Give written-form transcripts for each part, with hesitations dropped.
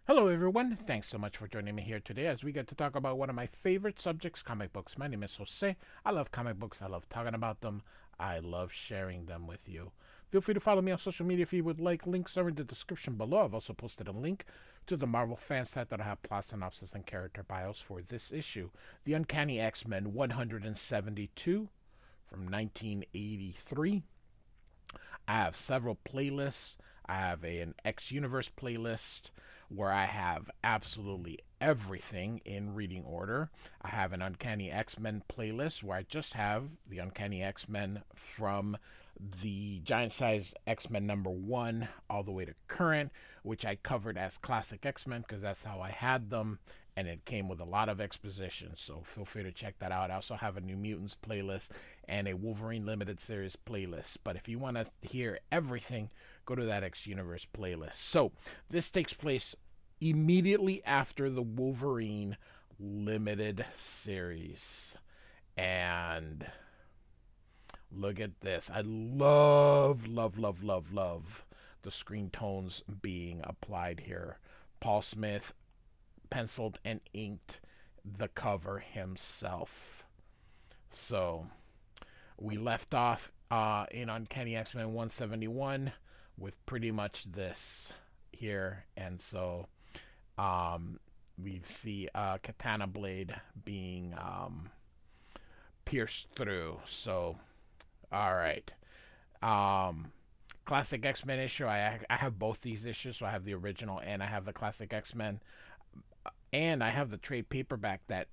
Hello, everyone. Thanks so much for joining me here today as we get to talk about one of my favorite subjects, comic books. My name is Jose. I love comic books. I love talking about them. I love sharing them with you. Feel free to follow me on social media if you would like. Links are in the description below. I've also posted a link to the Marvel fan site that I have plot synopsis and character bios for this issue. The Uncanny X-Men 172 from 1983. I have several playlists. I have an X Universe playlist where I have absolutely everything in reading order. I have an Uncanny X Men playlist where I just have the Uncanny X Men from the giant size X Men #1 all the way to current, which I covered as classic X Men because that's how I had them. And it came with a lot of exposition, so feel free to check that out. I also have a New Mutants playlist and a Wolverine Limited Series playlist. But if you want to hear everything, go to that X Universe playlist. So this takes place immediately after the Wolverine Limited Series. And look at this. I love the screen tones being applied here. Paul Smith penciled and inked the cover himself. So we left off in Uncanny X-Men 171 with pretty much this here, and so we see a katana blade being pierced through. So, all right. Um, Classic X-Men issue. I have both these issues, so I have the original and I have the Classic X-Men, and I have the trade paperback that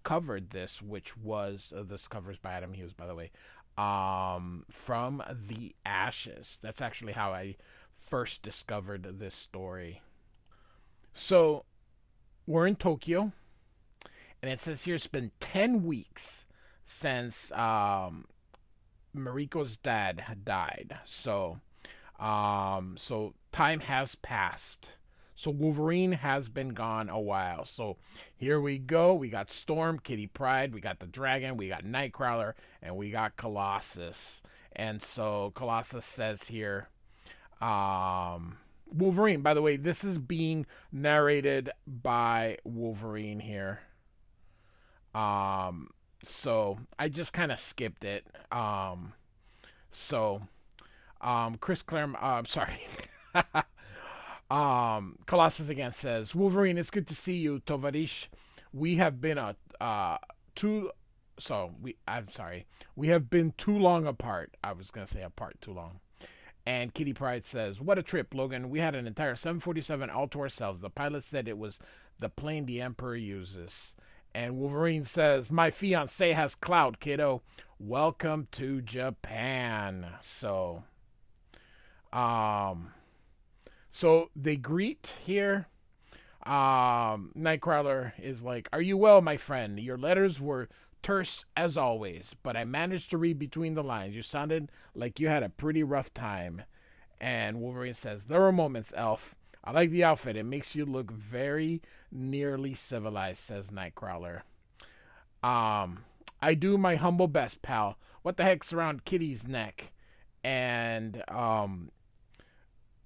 covered this, which was this covers by Adam Hughes, by the way. From the Ashes. That's actually how I first discovered this story. So we're in Tokyo, and it says here it's been 10 weeks since Mariko's dad had died. So time has passed. So Wolverine has been gone a while. So here we go. We got Storm, Kitty Pryde, we got the Dragon, we got Nightcrawler, and we got Colossus. And so Colossus says here, Wolverine. By the way, this is being narrated by Wolverine here. Um, so I just kind of skipped it. So Chris Claremont. Sorry. Colossus again says, Wolverine, it's good to see you, Tovarish. We have been too. So I'm sorry. We have been too long apart. I was gonna say apart too long. And Kitty Pryde says, "What a trip, Logan. We had an entire 747 all to ourselves. The pilot said it was the plane the Emperor uses." And Wolverine says, "My fiance has clout, kiddo. Welcome to Japan." Um, so they greet here. Nightcrawler is like, "Are you well, my friend? Your letters were terse as always, but I managed to read between the lines. You sounded like you had a pretty rough time." And Wolverine says, "There are moments, Elf. I like the outfit. It makes you look very nearly civilized," says Nightcrawler. Um, I do my humble best, pal. What the heck's around Kitty's neck? And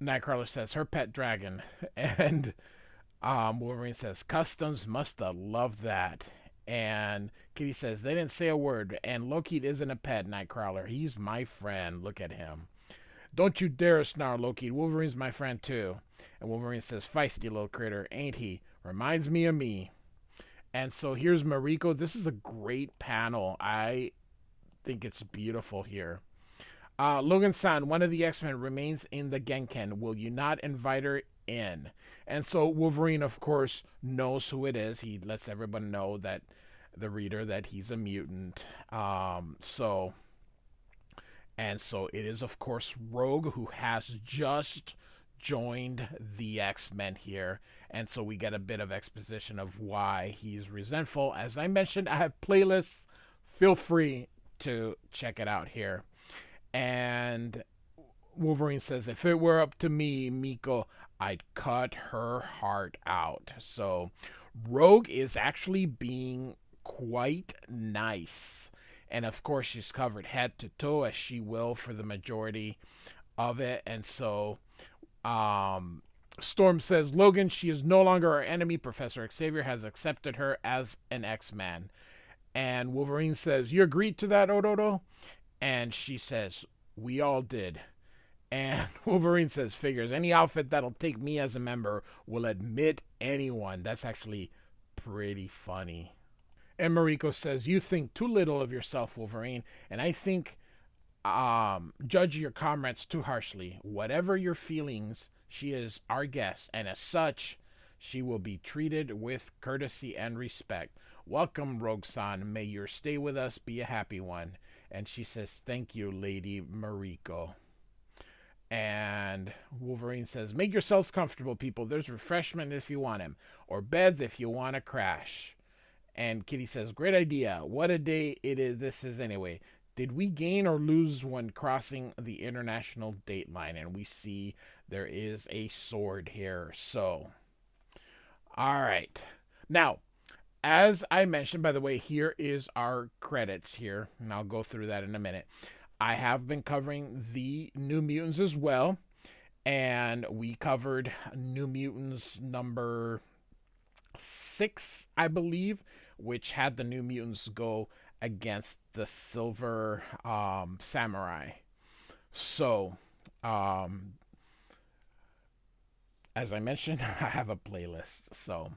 Nightcrawler says, "Her pet dragon." And Wolverine says, "Customs must have loved that." And Kitty says, "They didn't say a word. And Loki isn't a pet, Nightcrawler. He's my friend. Look at him." "Don't you dare snarl, Loki. Wolverine's my friend, too." And Wolverine says, "Feisty little critter, ain't he? Reminds me of me." And so here's Mariko. This is a great panel. I think it's beautiful here. Logan-san, one of the X-Men, remains in the Genken. Will you not invite her in? And so Wolverine, of course, knows who it is. He lets everyone know, that the reader, that he's a mutant. So it is, of course, Rogue, who has just joined the X-Men here. And so we get a bit of exposition of why he's resentful. As I mentioned, I have playlists. Feel free to check it out here. And Wolverine says, "If it were up to me, Miko, I'd cut her heart out." So Rogue is actually being quite nice. And of course, she's covered head to toe, as she will for the majority of it. And so um, Storm says, Logan, she is no longer our enemy. Professor Xavier has accepted her as an X-Man. And Wolverine says, you agreed to that, Ododo? And she says, we all did. And Wolverine says, figures, any outfit that'll take me as a member will admit anyone. That's actually pretty funny. And Mariko says, you think too little of yourself, Wolverine, and I think judge your comrades too harshly. Whatever your feelings, she is our guest, and as such, she will be treated with courtesy and respect. Welcome, Rogue-san. May your stay with us be a happy one. And she says, thank you, Lady Mariko. And Wolverine says, make yourselves comfortable, people. There's refreshment if you want them, or beds if you want to crash. And Kitty says, great idea. What a day this is anyway. Did we gain or lose when crossing the international date line? And we see there is a sword here. So, all right. Now, as I mentioned, by the way, here is our credits here. And I'll go through that in a minute. I have been covering the New Mutants as well. And we covered New Mutants number 6, I believe, which had the New Mutants go against the Silver Samurai. So, as I mentioned, I have a playlist. So,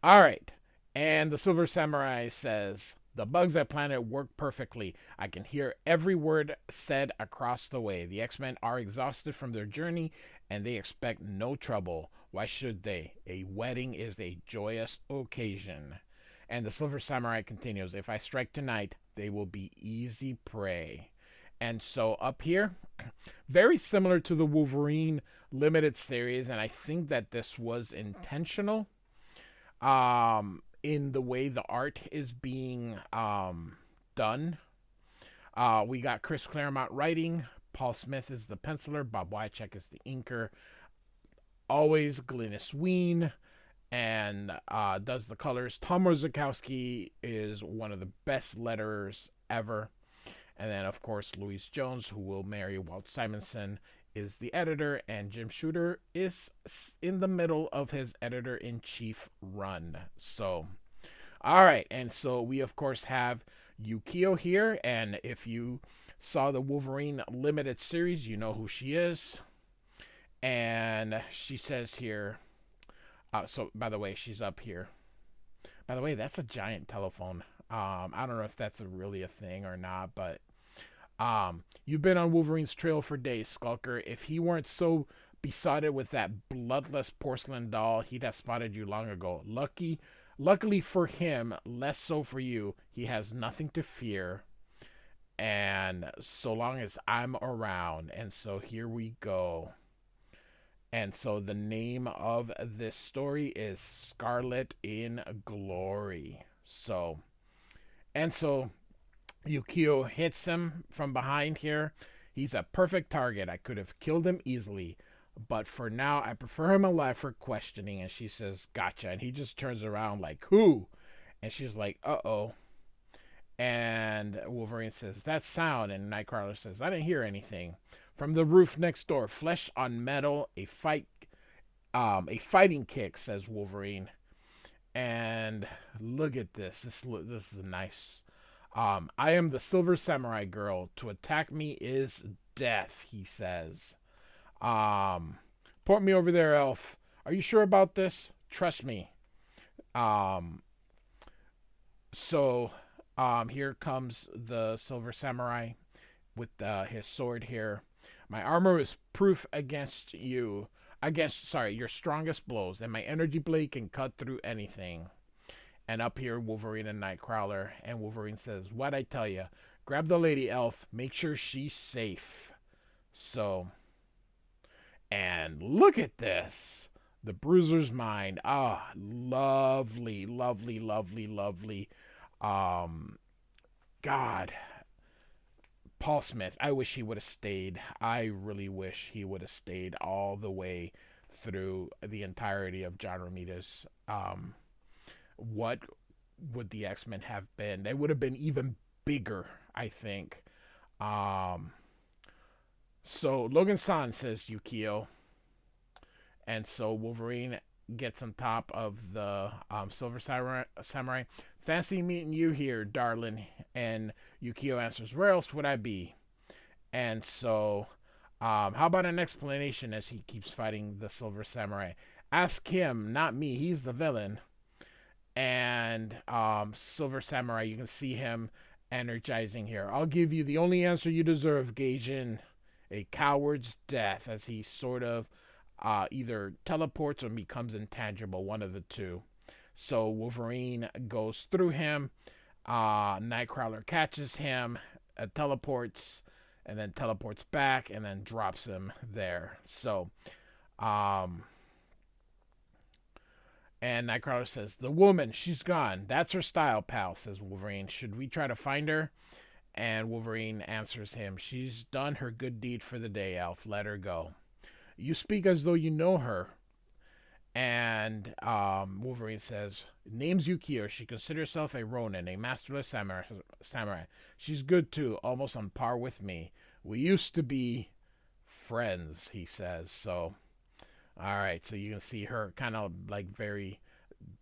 all right. And the Silver Samurai says, the bugs at Planet work perfectly. I can hear every word said across the way. The X-Men are exhausted from their journey, and they expect no trouble. Why should they? A wedding is a joyous occasion. And the Silver Samurai continues, if I strike tonight, they will be easy prey. And so up here, very similar to the Wolverine limited series, and I think that this was intentional in the way the art is being done. We got Chris Claremont writing, Paul Smith is the penciler, Bob Wycheck is the inker, always Glynis Wein, and does the colors. Tom Rozakowski is one of the best letterers ever. And then, of course, Louise Jones, who will marry Walt Simonson, is the editor. And Jim Shooter is in the middle of his editor-in-chief run. So, all right. And so we, of course, have Yukio here. And if you saw the Wolverine limited series, you know who she is. And she says here... so, by the way, she's up here. By the way, that's a giant telephone. I don't know if that's really a thing or not, but you've been on Wolverine's trail for days, Skulker. If he weren't so besotted with that bloodless porcelain doll, he'd have spotted you long ago. Luckily for him, less so for you. He has nothing to fear, and so long as I'm around. And so here we go. And so the name of this story is Scarlet in Glory. So, and so Yukio hits him from behind here. He's a perfect target. I could have killed him easily. But for now, I prefer him alive for questioning. And she says, gotcha. And he just turns around like, who? And she's like, uh-oh. And Wolverine says, that sound. And Nightcrawler says, I didn't hear anything. From the roof next door, flesh on metal, a fighting kick, says Wolverine. And look at this. This is nice. I am the Silver Samurai girl. To attack me is death, he says. Port me over there, Elf. Are you sure about this? Trust me. So here comes the Silver Samurai with his sword here. My armor is proof against your strongest blows, and my energy blade can cut through anything. And up here, Wolverine and Nightcrawler, and Wolverine says, what'd I tell you? Grab the lady, Elf. Make sure she's safe. So, and look at this. The Bruiser's Mind. Ah, lovely, lovely, lovely, lovely. God. Paul Smith, I wish he would have stayed. I really wish he would have stayed all the way through the entirety of John Romita's. What would the X-Men have been? They would have been even bigger, I think. So Logan-san, says Yukio. And so Wolverine gets on top of the Silver Samurai. Fancy meeting you here, darling. And Yukio answers, where else would I be? And so, how about an explanation as he keeps fighting the Silver Samurai? Ask him, not me. He's the villain. And Silver Samurai, you can see him energizing here. I'll give you the only answer you deserve, Gaijin. A coward's death, as he sort of either teleports or becomes intangible, one of the two. So Wolverine goes through him. Nightcrawler catches him, teleports, and then teleports back, and then drops him there. So, and Nightcrawler says, the woman, she's gone. That's her style, pal, says Wolverine. Should we try to find her? And Wolverine answers him, she's done her good deed for the day, Elf. Let her go. You speak as though you know her. And Wolverine says, name's Yukio. She considers herself a Ronin, a masterless samurai. She's good too, almost on par with me. We used to be friends, he says. So, all right. So you can see her kind of like very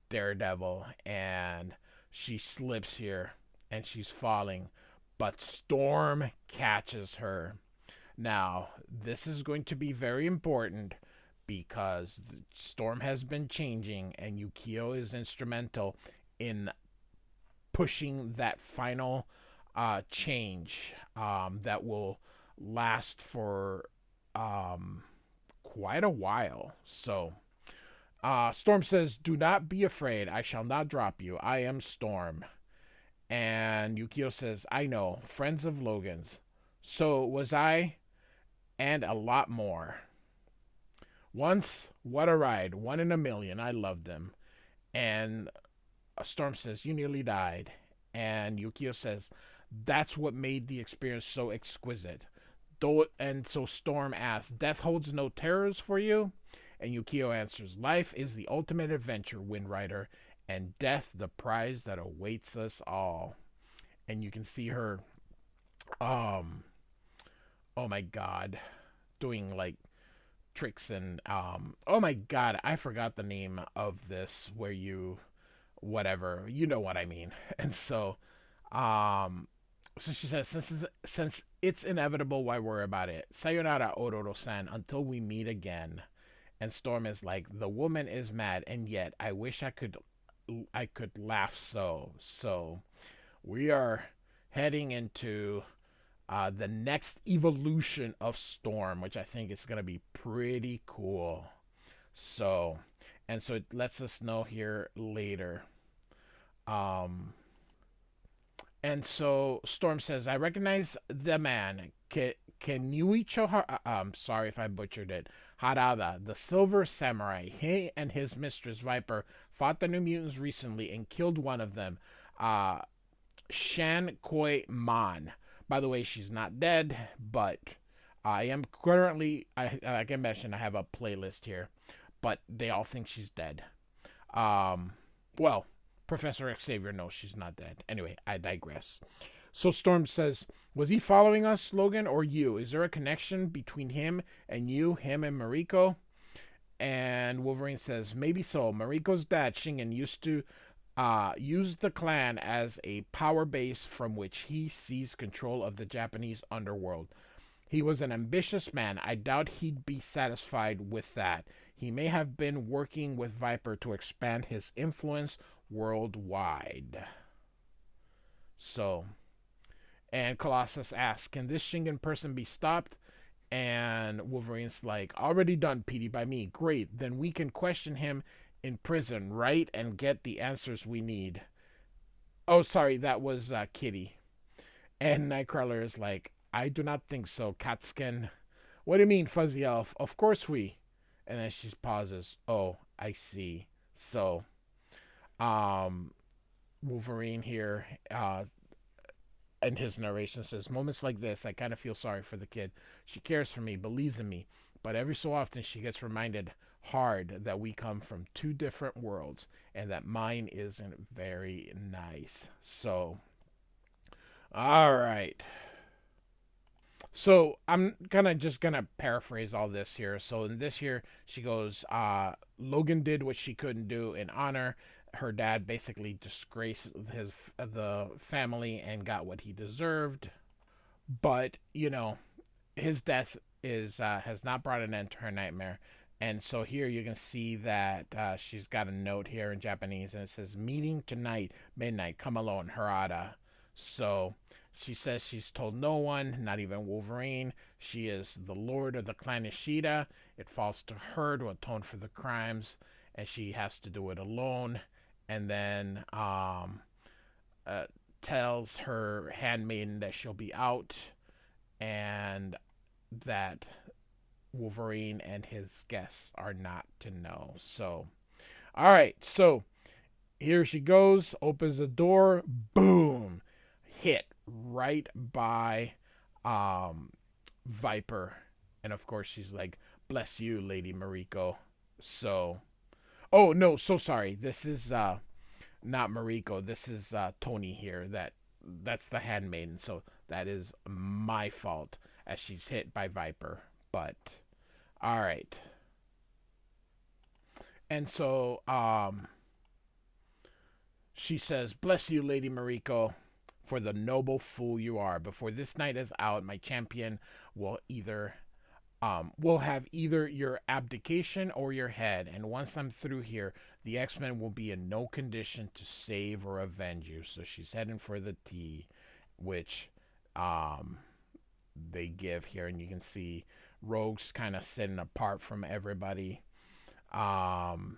Daredevil. And she slips here and she's falling. But Storm catches her. Now, this is going to be very important because Storm has been changing and Yukio is instrumental in pushing that final change that will last for quite a while. So, Storm says, do not be afraid. I shall not drop you. I am Storm. And Yukio says, I know. Friends of Logan's. So was I, and a lot more. Once, what a ride. 1 in a million. I loved him. And Storm says, you nearly died. And Yukio says, that's what made the experience so exquisite. And so Storm asks, death holds no terrors for you? And Yukio answers, life is the ultimate adventure, Wind Rider, and death the prize that awaits us all. And you can see her, oh my god, doing like tricks and oh my god, I forgot the name of this where you whatever, you know what I mean. And so so she says, since it's inevitable, why worry about it? Sayonara, Ororo-san, until we meet again. And Storm is like, the woman is mad, and yet I wish I could laugh so we are heading into the next evolution of Storm, which I think is going to be pretty cool. So it lets us know here later. And so Storm says, I recognize the man. Kenuicho, I'm sorry if I butchered it. Harada, the Silver Samurai. He and his mistress Viper fought the New Mutants recently and killed one of them. Shan Koi Man. By the way, she's not dead, but I am currently, like I mentioned, I have a playlist here, but they all think she's dead. Well, Professor Xavier knows she's not dead. Anyway, I digress. So Storm says, was he following us, Logan, or you? Is there a connection between him and you, him and Mariko? And Wolverine says, maybe so. Mariko's dad, Shingen, used to use the clan as a power base from which he seized control of the Japanese underworld. He was an ambitious man. I doubt he'd be satisfied with that. He may have been working with Viper to expand his influence worldwide. So, and Colossus asks, can this Shingen person be stopped? And Wolverine's like, already done, Petey, by me. Great, then we can question him in prison, right? And get the answers we need. Oh, sorry, that was Kitty. And Nightcrawler is like, I do not think so, Katskin. What do you mean, Fuzzy Elf? Of course we. And then she pauses. Oh, I see. So, Wolverine here, in his narration says, moments like this, I kind of feel sorry for the kid. She cares for me, believes in me, but every so often she gets reminded hard that we come from two different worlds and that mine isn't very nice. So, all right. So I'm just gonna paraphrase all this here. So in this here, she goes, Logan did what she couldn't do in honor. Her dad basically disgraced the family and got what he deserved. But his death is has not brought an end to her nightmare. And so here you can see that she's got a note here in Japanese, and it says, "Meeting tonight, midnight. Come alone, Harada." So she says she's told no one, not even Wolverine. She is the lord of the clan Ishida. It falls to her to atone for the crimes, and she has to do it alone. And then uh, tells her handmaiden that she'll be out and that Wolverine and his guests are not to know. So, all right. So here she goes, opens the door, boom, hit right by Viper. And of course, she's like, "Bless you, Lady Mariko." So, oh no, so sorry. This is not Mariko. This is Tony here. That's the handmaiden. So that is my fault as she's hit by Viper. But all right. And so she says, "Bless you, Lady Mariko, for the noble fool you are. Before this night is out, my champion will have either your abdication or your head. And once I'm through here, the X-Men will be in no condition to save or avenge you." So she's heading for the T, which um, they give here, and you can see Rogue's kind of sitting apart from everybody, um,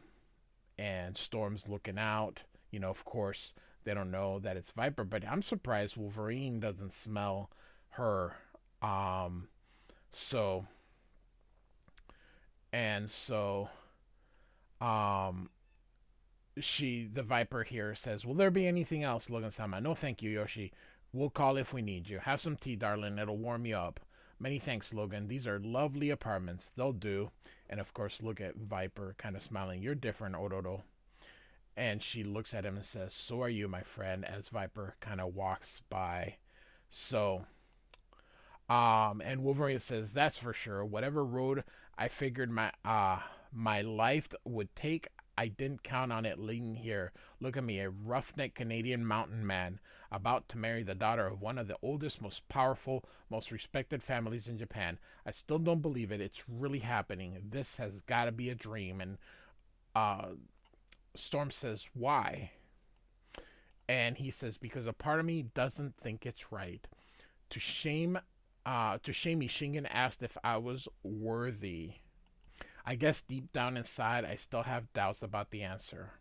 and Storm's looking out. Of course, they don't know that it's Viper, but I'm surprised Wolverine doesn't smell her. Um, so and so um the Viper here says, "Will there be anything else, Logan-sama?" "No, thank you, Yoshi. We'll call if we need you. Have some tea, darling. It'll warm you up." "Many thanks, Logan. These are lovely apartments. They'll do." And of course, look at Viper kind of smiling. "You're different, Ororo." And she looks at him and says, "So are you, my friend," as Viper kind of walks by. So and Wolverine says, "That's for sure. Whatever road I figured my life would take, I didn't count on it leading here. Look at me, a roughneck Canadian mountain man, about to marry the daughter of one of the oldest, most powerful, most respected families in Japan. I still don't believe it. It's really happening. This has got to be a dream." And uh, Storm says, "Why?" And he says, "Because a part of me doesn't think it's right. To shame me, Shingen asked if I was worthy. I guess deep down inside, I still have doubts about the answer."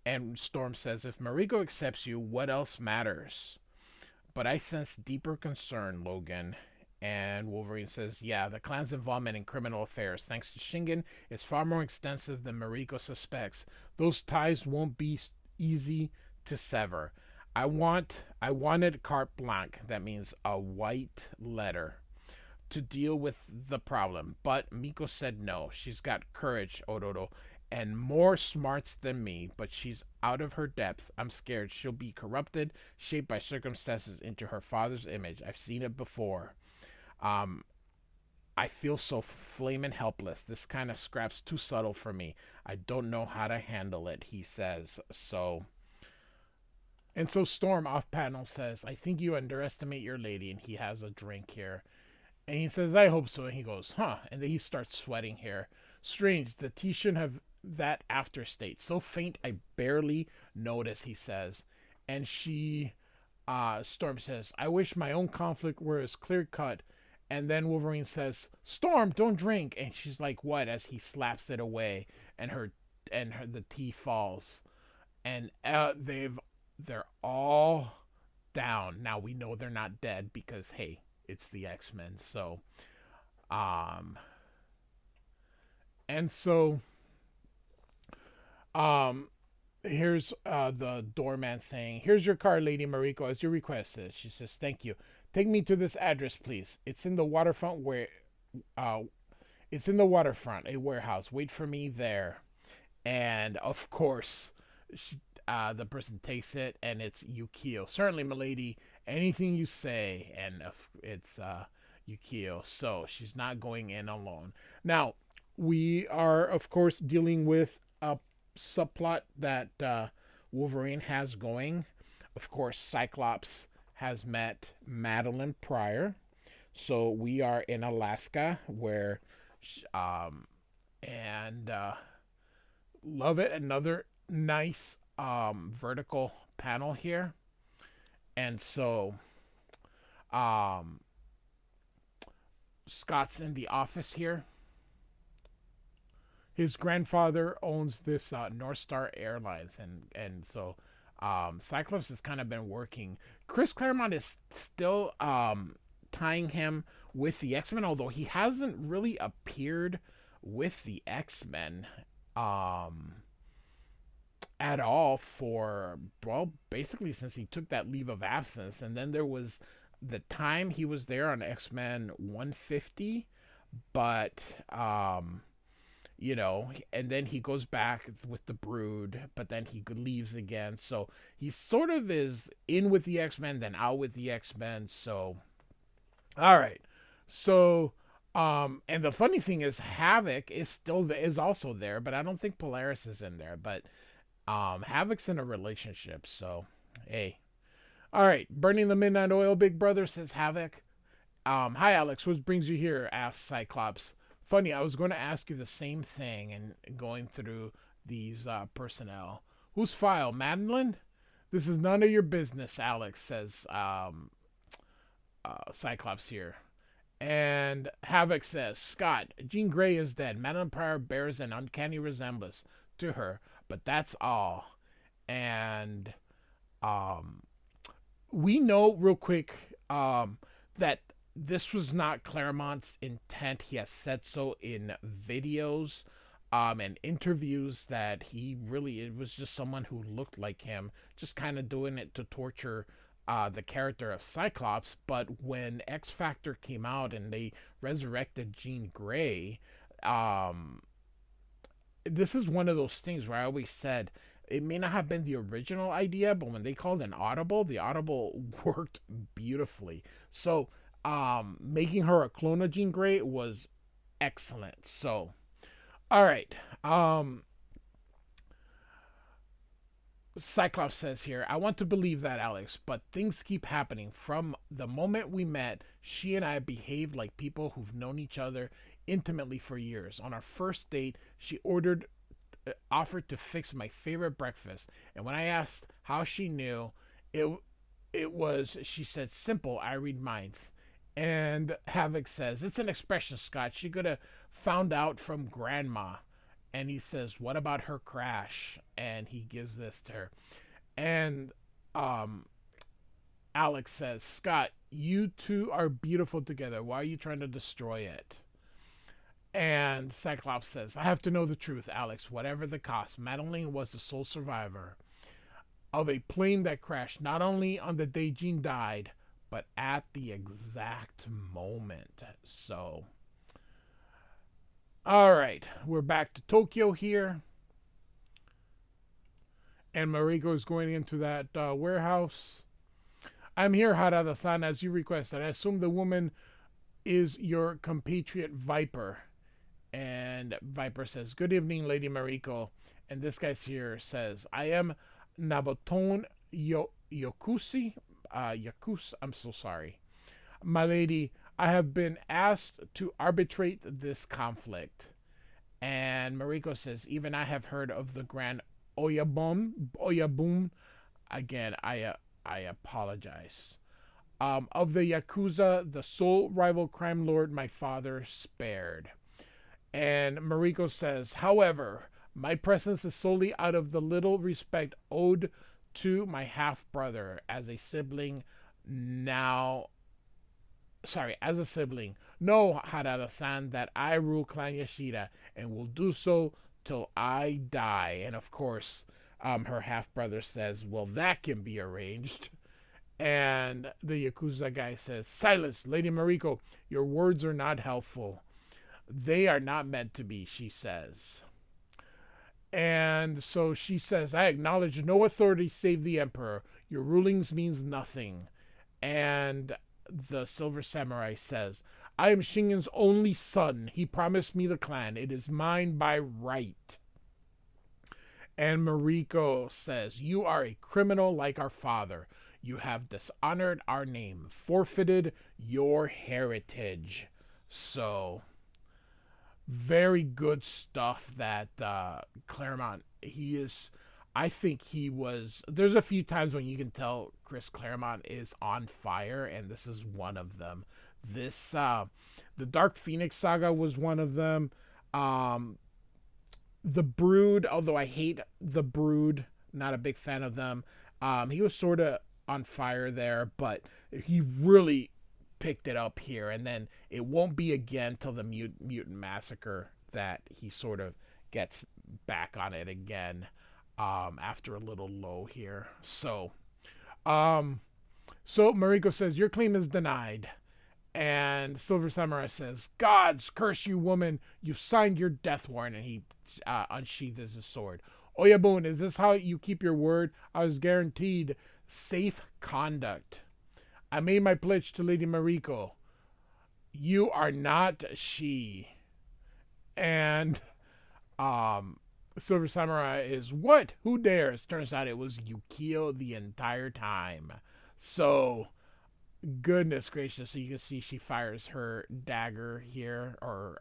And Storm says, "If Mariko accepts you, what else matters? But I sense deeper concern, Logan." And Wolverine says, "Yeah, the clan's involvement in criminal affairs, thanks to Shingen, is far more extensive than Mariko suspects. Those ties won't be easy to sever. I wanted carte blanche, that means a white letter, to deal with the problem. But Miko said no. She's got courage, Ororo, and more smarts than me, but she's out of her depth. I'm scared she'll be corrupted, shaped by circumstances into her father's image. I've seen it before. Um, I feel so flamin' helpless. This kind of scrap's too subtle for me. I don't know how to handle it," he says. And so Storm off panel says, "I think you underestimate your lady," and he has a drink here. And he says, "I hope so." And he goes, "Huh." And then he starts sweating here. "Strange, the tea shouldn't have that after state. So faint I barely notice," he says. And Storm says, "I wish my own conflict were as clear cut." And then Wolverine says, "Storm, don't drink." And she's like, "What?" as he slaps it away, and the tea falls. And they're all down. Now we know they're not dead because hey, it's the X-Men. So um and so um here's the doorman saying, "Here's your car, Lady Mariko, as you requested." She says, "Thank you. Take me to this address, please. Uh it's in the waterfront, a warehouse. Wait for me there." And of course, the person takes it, and it's Yukio. "Certainly, milady, anything you say." And it's Yukio. So she's not going in alone. Now, we are, of course, dealing with a subplot that Wolverine has going. Of course, Cyclops has met Madeline Pryor. So we are in Alaska where, um, and love it. Another nice vertical panel here. And so um, Scott's in the office here. His grandfather owns this North Star Airlines, and so Cyclops has kind of been working. Chris Claremont is still tying him with the X-Men, although he hasn't really appeared with the X-Men um, at all for, well, basically since he took that leave of absence. And then there was the time he was there on X-Men 150, but and then he goes back with the Brood, but then he leaves again. So he sort of is in with the X-Men, then out with the X-Men. So, all right. So, and the funny thing is, Havoc is also there, but I don't think Polaris is in there. But Havoc's in a relationship, so hey. All right, burning the midnight oil, Big Brother, says Havoc. Hi Alex, what brings you here? Asks Cyclops. Funny, I was going to ask you the same thing and going through these personnel. Whose file? Madeline? This is none of your business, Alex, says Cyclops here. And Havoc says, Scott, Jean Grey is dead. Madeline Pryor bears an uncanny resemblance to her, but that's all. And we know real quick that this was not Claremont's intent. He has said so in videos and interviews that it was just someone who looked like him, just kind of doing it to torture the character of Cyclops. But when X Factor came out and they resurrected Jean Grey, this is one of those things where I always said it may not have been the original idea, but when they called an audible, the audible worked beautifully. So making her a clone of Jean Grey was excellent. So, all right. Cyclops says here, I want to believe that, Alex, but things keep happening. From the moment we met, she and I behaved like people who've known each other intimately for years. On our first date, she offered to fix my favorite breakfast, and when I asked how she knew, she said, simple, I read minds. And Havoc says, it's an expression, Scott. She could have found out from Grandma. And he says, what about her crash? And he gives this to her. And Alex says, Scott, you two are beautiful together. Why are you trying to destroy it? And Cyclops says, I have to know the truth, Alex, whatever the cost. Madeline was the sole survivor of a plane that crashed not only on the day Jean died, but at the exact moment. So, all right, we're back to Tokyo here. And Mariko is going into that warehouse. I'm here, Harada-san, as you requested. I assume the woman is your compatriot Viper. And Viper says, good evening, Lady Mariko. And this guy's here says, I am Naboton Yakusi. I'm so sorry. My lady, I have been asked to arbitrate this conflict. And Mariko says, even I have heard of the Grand Oyaboom. Again, I apologize. Of the Yakuza, the sole rival crime lord my father spared. And Mariko says, however, my presence is solely out of the little respect owed to my half-brother as a sibling. Know, Harada-san, that I rule Clan Yashida and will do so till I die. And of course, her half-brother says, well, that can be arranged. And the Yakuza guy says, silence, Lady Mariko, your words are not helpful. They are not meant to be, she says. And so she says, I acknowledge no authority save the Emperor. Your rulings means nothing. And the Silver Samurai says, I am Shingen's only son. He promised me the clan. It is mine by right. And Mariko says, you are a criminal like our father. You have dishonored our name, forfeited your heritage. So, very good stuff that Claremont, he is, I think he was, there's a few times when you can tell Chris Claremont is on fire, and this is one of them. This, the Dark Phoenix saga was one of them. Um, the Brood, although I hate the Brood, not a big fan of them. He was sort of on fire there, but he really picked it up here. And then it won't be again till the Mutant Massacre that he sort of gets back on it again after a little low here. Um, so Mariko says, your claim is denied. And Silver Samurai says, Gods, curse you, woman. You've signed your death warrant. And he unsheathes his sword. Oyabun, is this how you keep your word? I was guaranteed safe conduct. I made my pledge to Lady Mariko. You are not she. And Silver Samurai is, what? Who dares? Turns out it was Yukio the entire time. So, goodness gracious. So you can see she fires her dagger here, or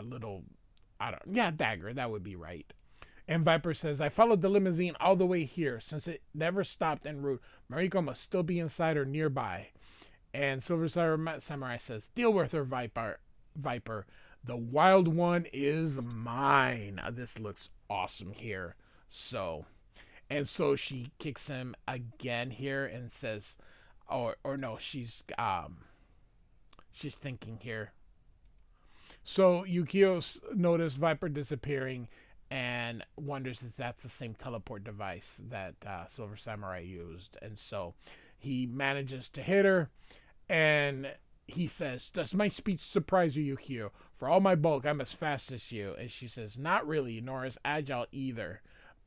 little, dagger, that would be right. And Viper says, I followed the limousine all the way here. Since it never stopped en route, Mariko must still be inside or nearby. And Silver Samurai says, deal with her, Viper. The wild one is mine. This looks awesome here. So she kicks him again here and says, or no, she's thinking here. So Yukio noticed Viper disappearing and wonders if that's the same teleport device that Silver Samurai used. And so he manages to hit her, and he says, does my speech surprise you, Yukio? For all my bulk, I'm as fast as you. And she says, not really, nor as agile either.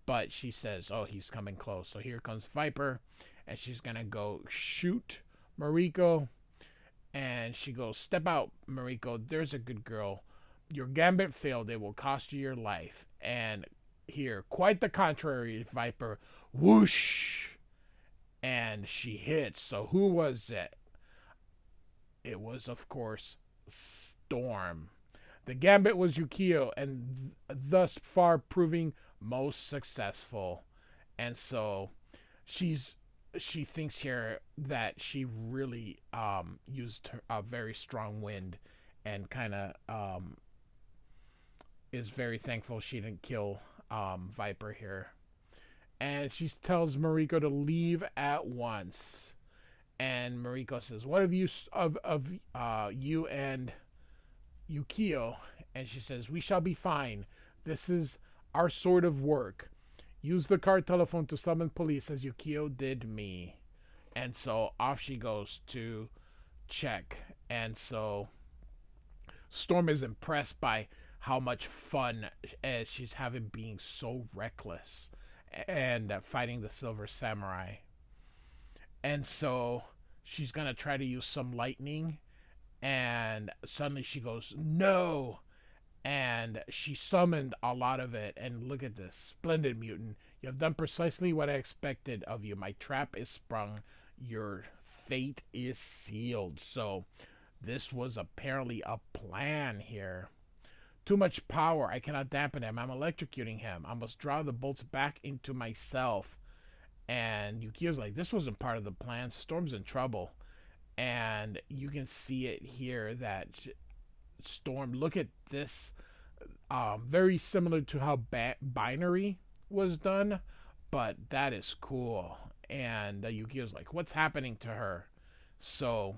But she says, oh, he's coming close. So here comes Viper, and she's going to go shoot Mariko. And she goes, step out, Mariko. There's a good girl. Your gambit failed. It will cost you your life. And here, quite the contrary, Viper. Whoosh! And she hits. So who was it? It was, of course, Storm. The gambit was Yukio, and thus far proving most successful. And so she thinks here that she really used a very strong wind, and kind of is very thankful she didn't kill Viper here. And she tells Mariko to leave at once. And Mariko says, what have you of you and Yukio? And she says, we shall be fine. This is our sort of work. Use the car telephone to summon police as Yukio did me. And so off she goes to check. And so Storm is impressed by how much fun she's having being so reckless and fighting the Silver Samurai. And so she's going to try to use some lightning. And suddenly she goes, no. And she summoned a lot of it. And look at this. Splendid, mutant. You have done precisely what I expected of you. My trap is sprung. Your fate is sealed. So this was apparently a plan here. Too much power. I cannot dampen him. I'm electrocuting him. I must draw the bolts back into myself. And Yukio's like, this wasn't part of the plan. Storm's in trouble. And you can see it here that Storm, look at this. Very similar to how Binary was done. But that is cool. And Yukio's like, what's happening to her? So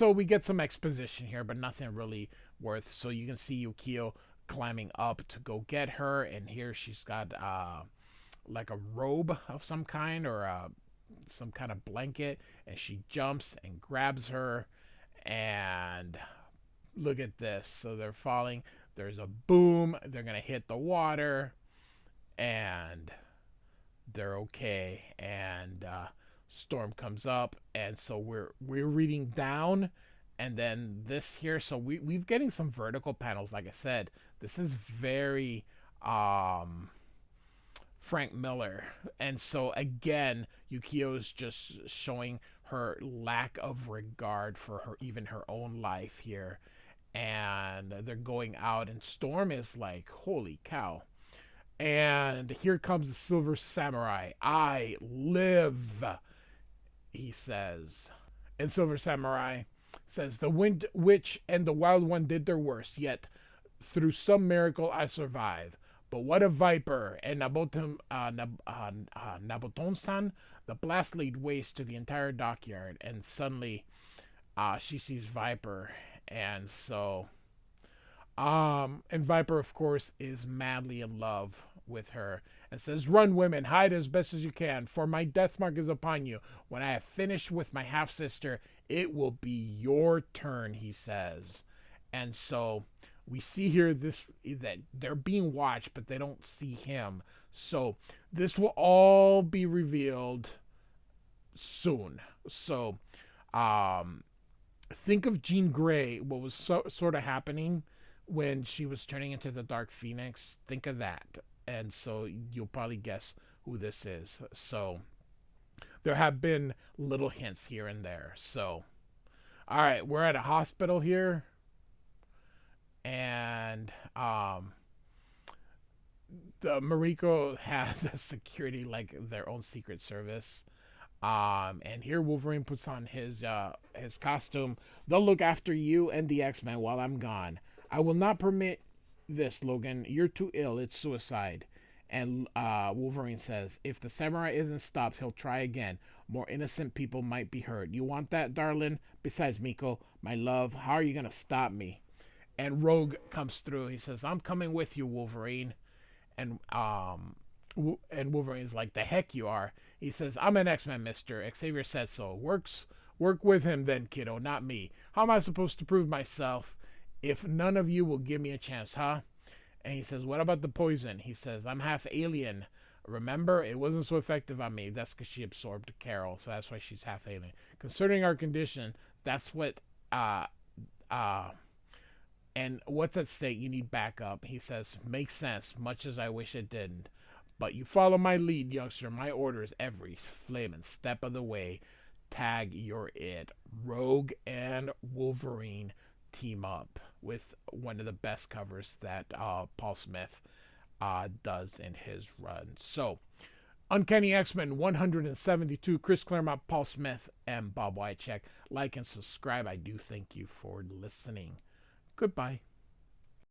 we get some exposition here, but nothing really worth. So you can see Yukio climbing up to go get her. And here she's got like a robe of some kind, or some kind of blanket, and she jumps and grabs her, and look at this. So they're falling. There's a boom. They're gonna hit the water, and they're okay, and Storm comes up, and so we're reading down, and then this here. So we've getting some vertical panels. Like I said, this is very Frank Miller, and so again, Yukio's just showing her lack of regard for her, even her own life here, and they're going out, and Storm is like, holy cow. And here comes the Silver Samurai. I live, he says. And Silver Samurai says, the Wind Witch and the Wild One did their worst, yet through some miracle I survive. But what a viper! And Naboton-san, the blast laid waste to the entire dockyard, and suddenly she sees Viper, and so and Viper, of course, is madly in love with her and says, run, women, hide as best as you can, for my death mark is upon you. When I have finished with my half sister, it will be your turn, he says. And so we see here this that they're being watched, but they don't see him. So this will all be revealed soon. So think of Jean Grey, what was sort of happening when she was turning into the Dark Phoenix. Think of that. And so you'll probably guess who this is. So there have been little hints here and there. So, all right, we're at a hospital here. And the Mariko had the security like their own secret service. And here Wolverine puts on his costume. They'll look after you and the X-Men while I'm gone. I will not permit this, Logan. You're too ill. It's suicide. And Wolverine says, if the samurai isn't stopped, he'll try again. More innocent people might be hurt. You want that, darling? Besides, Miko, my love, how are you going to stop me? And Rogue comes through. He says, I'm coming with you, Wolverine. And Wolverine's like, the heck you are. He says, I'm an X-Men, mister. Xavier said so. Work with him then, kiddo, not me. How am I supposed to prove myself if none of you will give me a chance, huh? And he says, what about the poison? He says, I'm half alien. Remember, it wasn't so effective on me. That's because she absorbed Carol, so that's why she's half alien. Concerning our condition, that's what, and what's at stake, you need backup. He says, makes sense, much as I wish it didn't. But you follow my lead, youngster, my orders every flaming step of the way. Tag, you're it. Rogue and Wolverine team up with one of the best covers that Paul Smith does in his run. So, Uncanny X-Men 172, Chris Claremont, Paul Smith, and Bob Wycheck. Like and subscribe. I do thank you for listening. Goodbye.